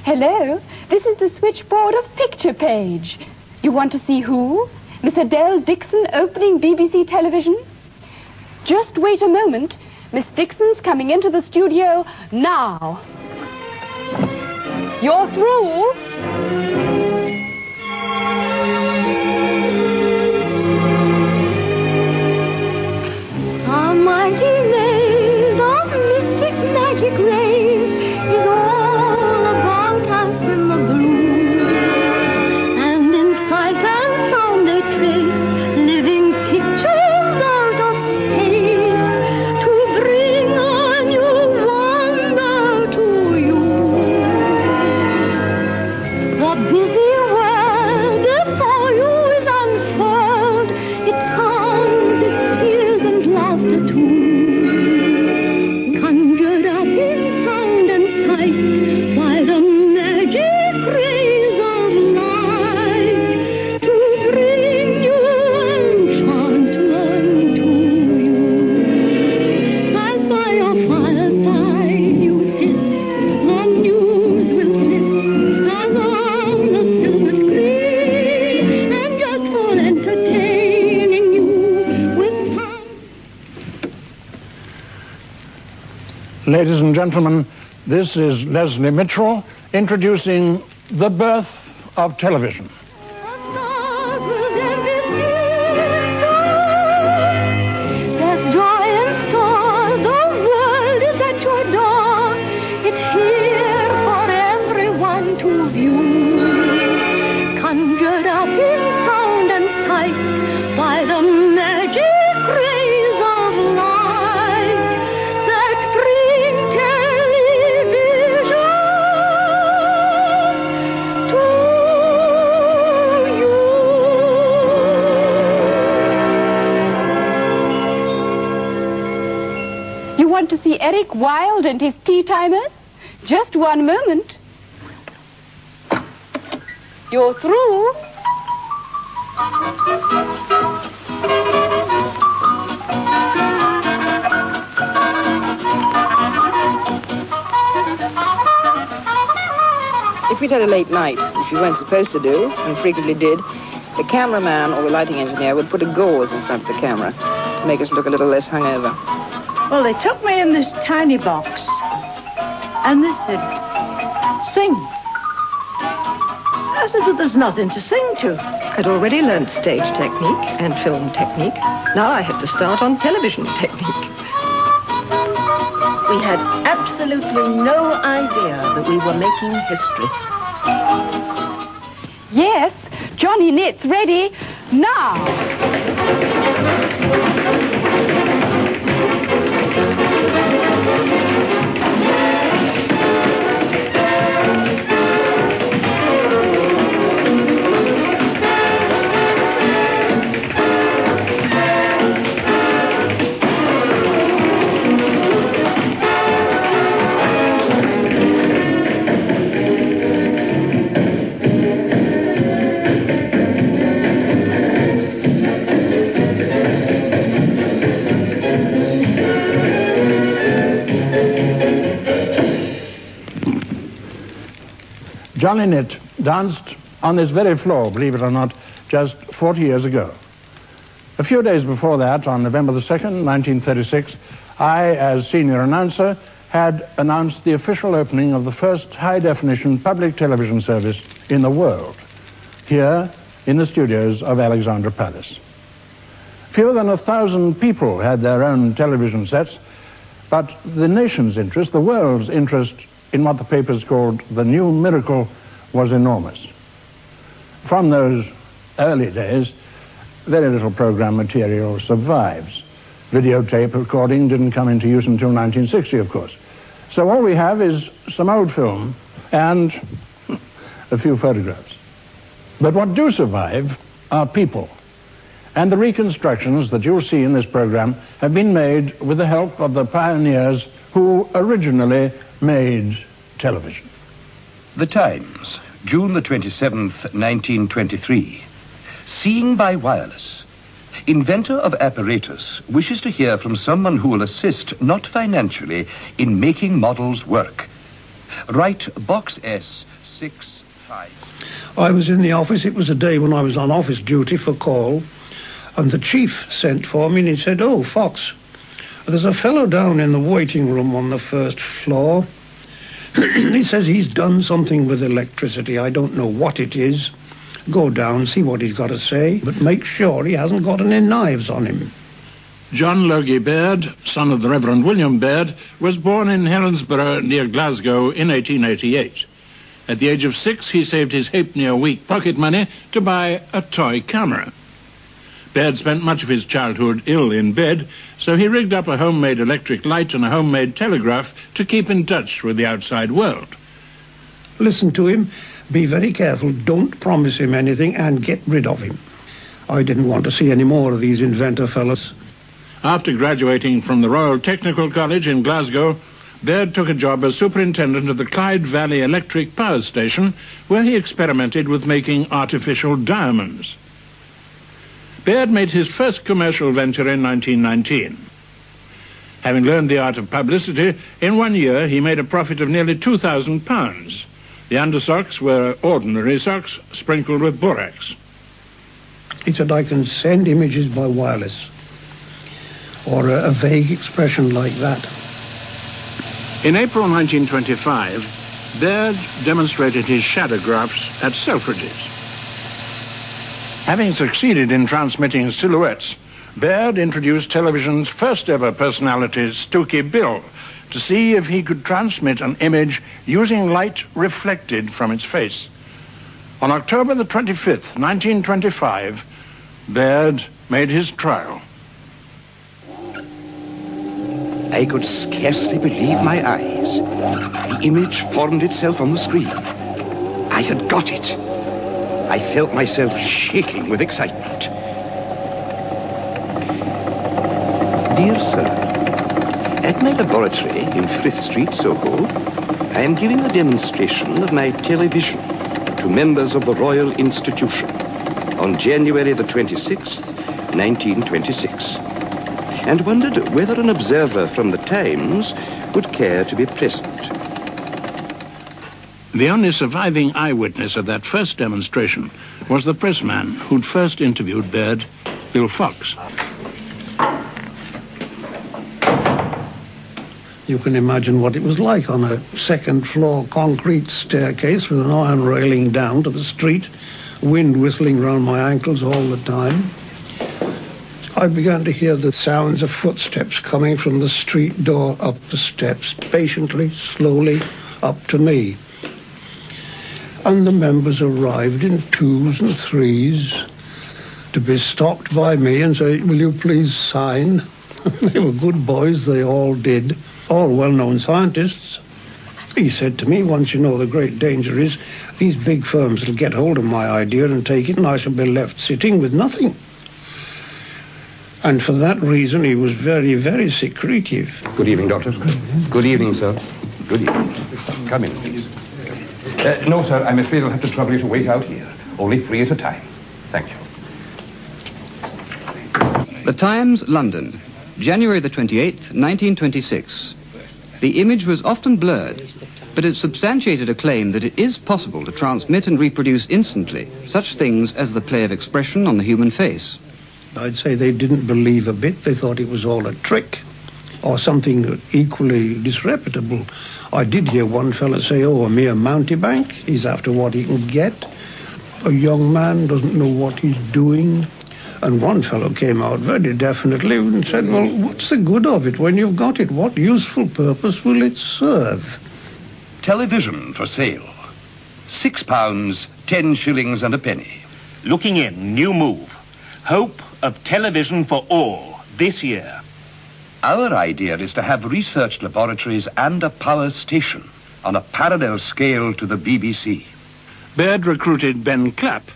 Hello, this is the switchboard of Picture Page. You want to see who? Miss Adele Dixon opening BBC television? Just wait a moment. Miss Dixon's coming into the studio now. You're through. A mighty maze of mystic magic rays is all about us in the blue. And in sight and sound they trace living pictures out of space to bring a new wonder to you. The busy world before you is unfurled. It comes, it tears and laughter too. Conjured up in sound and sight by the magic rays of light to bring you enchantment to you. As by your fireside you sit, the news will flit as on the silver screen, and just for entertaining you with sound. Ladies and gentlemen, this is Leslie Mitchell introducing the birth of television. The stars will then be seen soon. There's joy in store, the world is at your door. It's here for everyone to view. Conjured up in sound and sight by the magic rays of light that bring television to you. You want to see Eric Wilde and his tea timers? Just one moment. You're through. If we'd had a late night, which we weren't supposed to do, and frequently did, the cameraman or the lighting engineer would put a gauze in front of the camera to make us look a little less hungover. Well, they took me in this tiny box, and they said, sing. I said, but there's nothing to sing to. I'd already learnt stage technique and film technique. Now I had to start on television technique. We had absolutely no idea that we were making history. Yes, Johnny Knit's ready now. Johnny Knitt danced on this very floor, believe it or not, just 40 years ago. A few days before that, on November the 2nd, 1936, I, as senior announcer, had announced the official opening of the first high-definition public television service in the world, here in the studios of Alexandra Palace. Fewer than 1,000 people had their own television sets, but the nation's interest, the world's interest, in what the papers called the new miracle was enormous. From those early days, very little program material survives. Videotape recording didn't come into use until 1960, of course. So all we have is some old film and a few photographs. But what do survive are people. And the reconstructions that you'll see in this program have been made with the help of the pioneers who originally made television. The Times, June the 27th, 1923. Seeing by wireless. Inventor of apparatus wishes to hear from someone who will assist, not financially, in making models work. Write Box S 65. I was in the office. It was a day when I was on office duty for call, and the chief sent for me and he said, "Oh, Fox, there's a fellow down in the waiting room on the first floor. He says he's done something with electricity. I don't know what it is. Go down, see what he's got to say, but make sure he hasn't got any knives on him." John Logie Baird, son of the Reverend William Baird, was born in Helensburgh near Glasgow in 1888. At the age of 6, he saved his halfpenny a week pocket money to buy a toy camera. Baird spent much of his childhood ill in bed, so he rigged up a homemade electric light and a homemade telegraph to keep in touch with the outside world. Listen to him, be very careful, don't promise him anything, and get rid of him. I didn't want to see any more of these inventor fellows. After graduating from the Royal Technical College in Glasgow, Baird took a job as superintendent of the Clyde Valley Electric Power Station, where he experimented with making artificial diamonds. Baird made his first commercial venture in 1919. Having learned the art of publicity, in 1 year he made a profit of nearly £2,000. The undersocks were ordinary socks sprinkled with borax. He said, "I can send images by wireless," or a vague expression like that. In April 1925, Baird demonstrated his shadowgraphs at Selfridges. Having succeeded in transmitting silhouettes, Baird introduced television's first ever personality, Stokey Bill, to see if he could transmit an image using light reflected from its face. On October the 25th, 1925, Baird made his trial. I could scarcely believe my eyes. The image formed itself on the screen. I had got it. I felt myself shaking with excitement. Dear sir, at my laboratory in Frith Street, Soho, I am giving a demonstration of my television to members of the Royal Institution on January the 26th, 1926, and wondered whether an observer from the Times would care to be present. The only surviving eyewitness of that first demonstration was the pressman who'd first interviewed Baird, Bill Fox. You can imagine what it was like on a second-floor concrete staircase with an iron railing down to the street, wind whistling round my ankles all the time. I began to hear the sounds of footsteps coming from the street door up the steps, patiently, slowly, up to me. And the members arrived in 2s and 3s to be stopped by me and say, "Will you please sign?" They were good boys, they all did, all well-known scientists. He said to me, "Once you know, the great danger is these big firms will get hold of my idea and take it, and I shall be left sitting with nothing." And for that reason, he was very, very secretive. Good evening, Doctor. Good evening, sir. Good evening. Come in, please. No, sir, I'm afraid I'll have to trouble you to wait out here. Only 3 at a time. Thank you. The Times, London, January the 28th, 1926. The image was often blurred, but it substantiated a claim that it is possible to transmit and reproduce instantly such things as the play of expression on the human face. I'd say they didn't believe a bit. They thought it was all a trick or something equally disreputable. I did hear one fella say, "Oh, a mere mountebank. He's after what he can get. A young man doesn't know what he's doing." And one fellow came out very definitely and said, "Well, what's the good of it when you've got it? What useful purpose will it serve?" Television for sale. £6, 10 shillings and a penny. Looking in, new move. Hope of television for all this year. Our idea is to have research laboratories and a power station on a parallel scale to the BBC. Baird recruited Ben Clapp,